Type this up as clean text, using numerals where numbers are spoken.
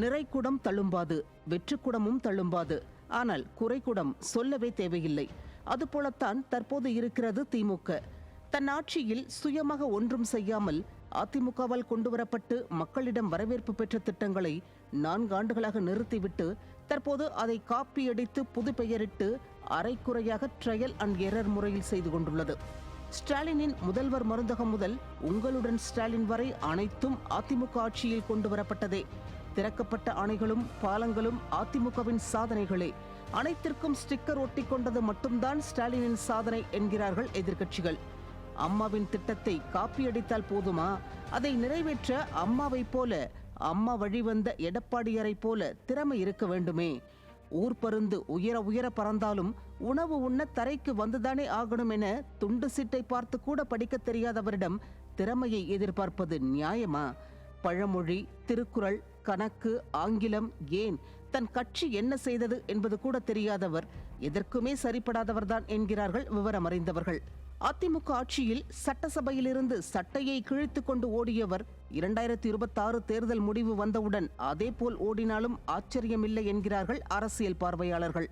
நிறைக்குடம் தழும்பாது, வெற்றுக்குடமும் தழும்பாது. ஆனால் குறைக்குடம் சொல்லவே தேவையில்லை. அதுபோலத்தான் தற்போது இருக்கிறது திமுக. தன் ஆட்சியில் சுயமாக ஒன்றும் செய்யாமல் அதிமுகவால் கொண்டுவரப்பட்டு மக்களிடம் வரவேற்பு பெற்ற திட்டங்களை 4 ஆண்டுகளாக நிறுத்திவிட்டு தற்போது அதை காப்பியடித்து புது பெயரிட்டு அரைக்குறையாக ட்ரையல் அண்ட் எரர் முறையில் செய்து கொண்டுள்ளது. ஸ்டாலினின் முதல்வர் மருந்தகம் முதல் உங்களுடன் ஸ்டாலின் வரை அனைத்தும் அதிமுக ஆட்சியில் கொண்டு வரப்பட்டதே. திறக்கப்பட்ட அணைகளும் பாலங்களும் அதிமுகவின் சாதனைகளே. அனைத்திற்கும் ஸ்டிக்கர் ஒட்டி கொண்டது மட்டும்தான் ஸ்டாலினின் சாதனை என்கிறார்கள் எதிர்க்கட்சிகள். அம்மாவின் திட்டத்தை காப்பியடித்தால் போதுமா? அதை நிறைவேற்ற அம்மாவை போல, அம்மா வழிவந்த எடப்பாடியாரை போல திறமை இருக்க வேண்டுமே. ஊர் பருந்து உயர உயர பறந்தாலும் உணவு உண்ண தரைக்கு வந்துதானே ஆகணும் என துண்டு சீட்டை பார்த்து கூட படிக்க தெரியாதவரிடம் திறமையை எதிர்பார்ப்பது நியாயமா? பழமொழி, திருக்குறள், கணக்கு, ஆங்கிலம், ஏன் தன் கட்சி என்ன செய்தது என்பது கூட தெரியாதவர் எதற்குமே சரிப்படாதவர்தான் என்கிறார்கள் விவரம் அறிந்தவர்கள். அதிமுக ஆட்சியில் சட்டசபையிலிருந்து சட்டையை கிழித்து கொண்டு ஓடியவர் 2026 தேர்தல் முடிவு வந்தவுடன் அதே போல் ஓடினாலும் ஆச்சரியமில்லை என்கிறார்கள் அரசியல் பார்வையாளர்கள்.